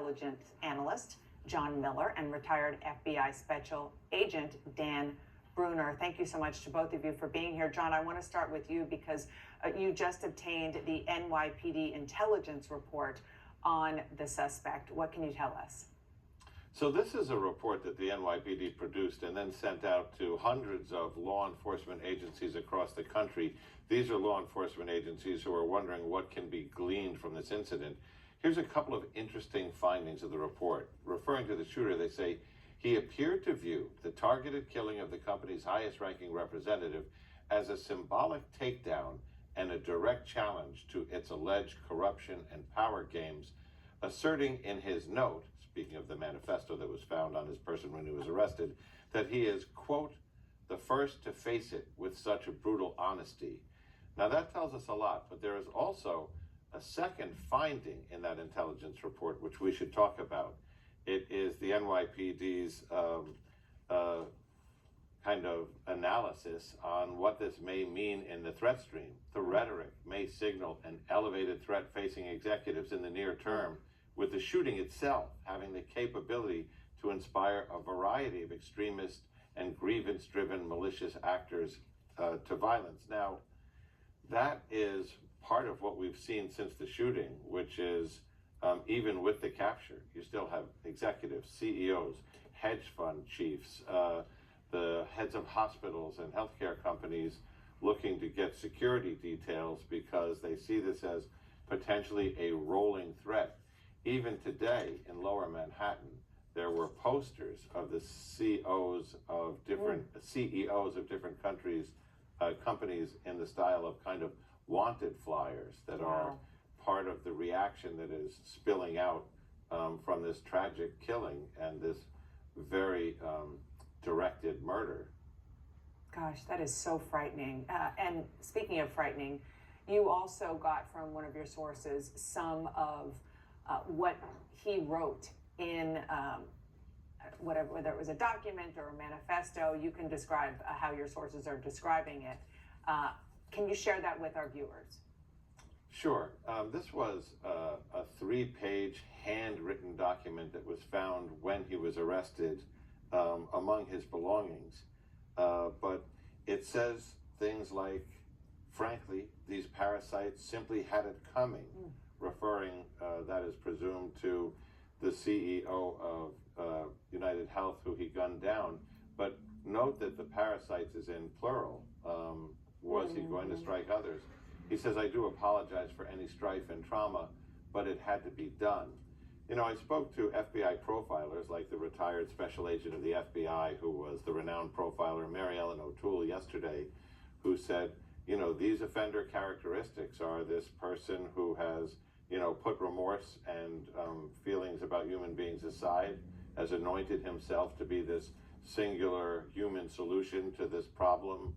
intelligence analyst John Miller and retired FBI special agent Dan Bruner. Thank you so much to both of you for being here. John, I want to start with you because you just obtained the NYPD intelligence report on the suspect. What can you tell us? So this is a report that the NYPD produced and then sent out to hundreds of law enforcement agencies across the country. These are law enforcement agencies who are wondering what can be gleaned from this incident. Here's a couple of interesting findings of the report. Referring to the shooter, they say, he appeared to view the targeted killing of the company's highest-ranking representative as a symbolic takedown and a direct challenge to its alleged corruption and power games, asserting in his note, speaking of the manifesto that was found on his person when he was arrested, that he is, quote, the first to face it with such a brutal honesty. Now that tells us a lot, but there is also a second finding in that intelligence report, which we should talk about. It is the NYPD's kind of analysis on what this may mean in the threat stream. The rhetoric may signal an elevated threat facing executives in the near term, with the shooting itself having the capability to inspire a variety of extremist and grievance-driven malicious actors to violence. Now, that is part of what we've seen since the shooting, which is even with the capture, you still have executives, CEOs, hedge fund chiefs, the heads of hospitals and healthcare companies looking to get security details because they see this as potentially a rolling threat. Even today in Lower Manhattan, there were posters of the CEOs of different countries, companies in the style of kind of wanted flyers that are part of the reaction that is spilling out from this tragic killing and this very directed murder. Gosh, that is so frightening. And speaking of frightening, you also got from one of your sources some of what he wrote in whether it was a document or a manifesto. You can describe how your sources are describing it. Can you share that with our viewers? Sure. This was a 3-page handwritten document that was found when he was arrested among his belongings. But it says things like, frankly, these parasites simply had it coming, referring, that is presumed, to the CEO of United Health who he gunned down. But note that the parasites is in plural. Was he going to strike others? He says, I do apologize for any strife and trauma, but it had to be done. You know, I spoke to FBI profilers like the retired special agent of the FBI, who was the renowned profiler Mary Ellen O'Toole yesterday, who said, you know, these offender characteristics are this person who has, you know, put remorse and feelings about human beings aside, has anointed himself to be this singular human solution to this problem,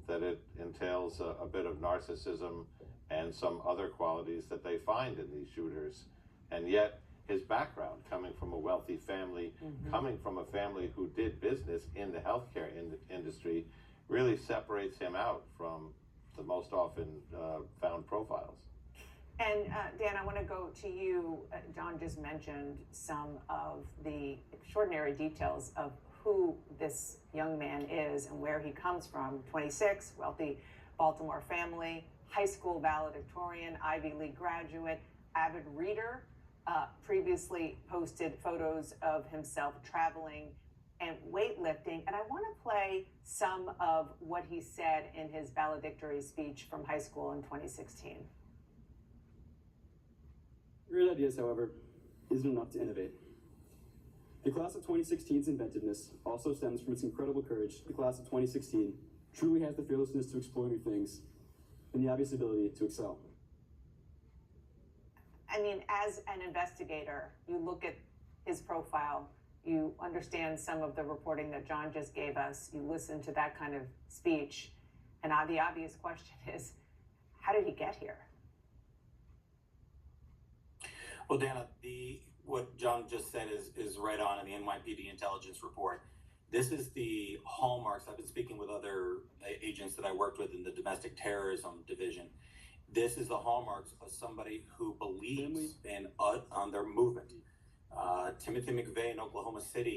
that it entails a bit of narcissism and some other qualities that they find in these shooters. And yet his background, coming from a wealthy family, coming from a family who did business in the healthcare industry, really separates him out from the most often found profiles. And Dan, I want to go to you. John just mentioned some of the extraordinary details of who this young man is and where he comes from. 26, wealthy Baltimore family, high school valedictorian, Ivy League graduate, avid reader, previously posted photos of himself traveling and weightlifting. And I want to play some of what he said in his valedictory speech from high school in 2016. Great ideas, however, isn't enough to innovate. The class of 2016's inventiveness also stems from its incredible courage. The class of 2016 truly has the fearlessness to explore new things and the obvious ability to excel. I mean, as an investigator, you look at his profile, you understand some of the reporting that John just gave us, you listen to that kind of speech, and the obvious question is, how did he get here? Well, Dana, what John just said is right on in the NYPD intelligence report. This is the hallmarks. I've been speaking with other agents that I worked with in the domestic terrorism division. This is the hallmarks of somebody who believes in on their movement. Timothy McVeigh in Oklahoma City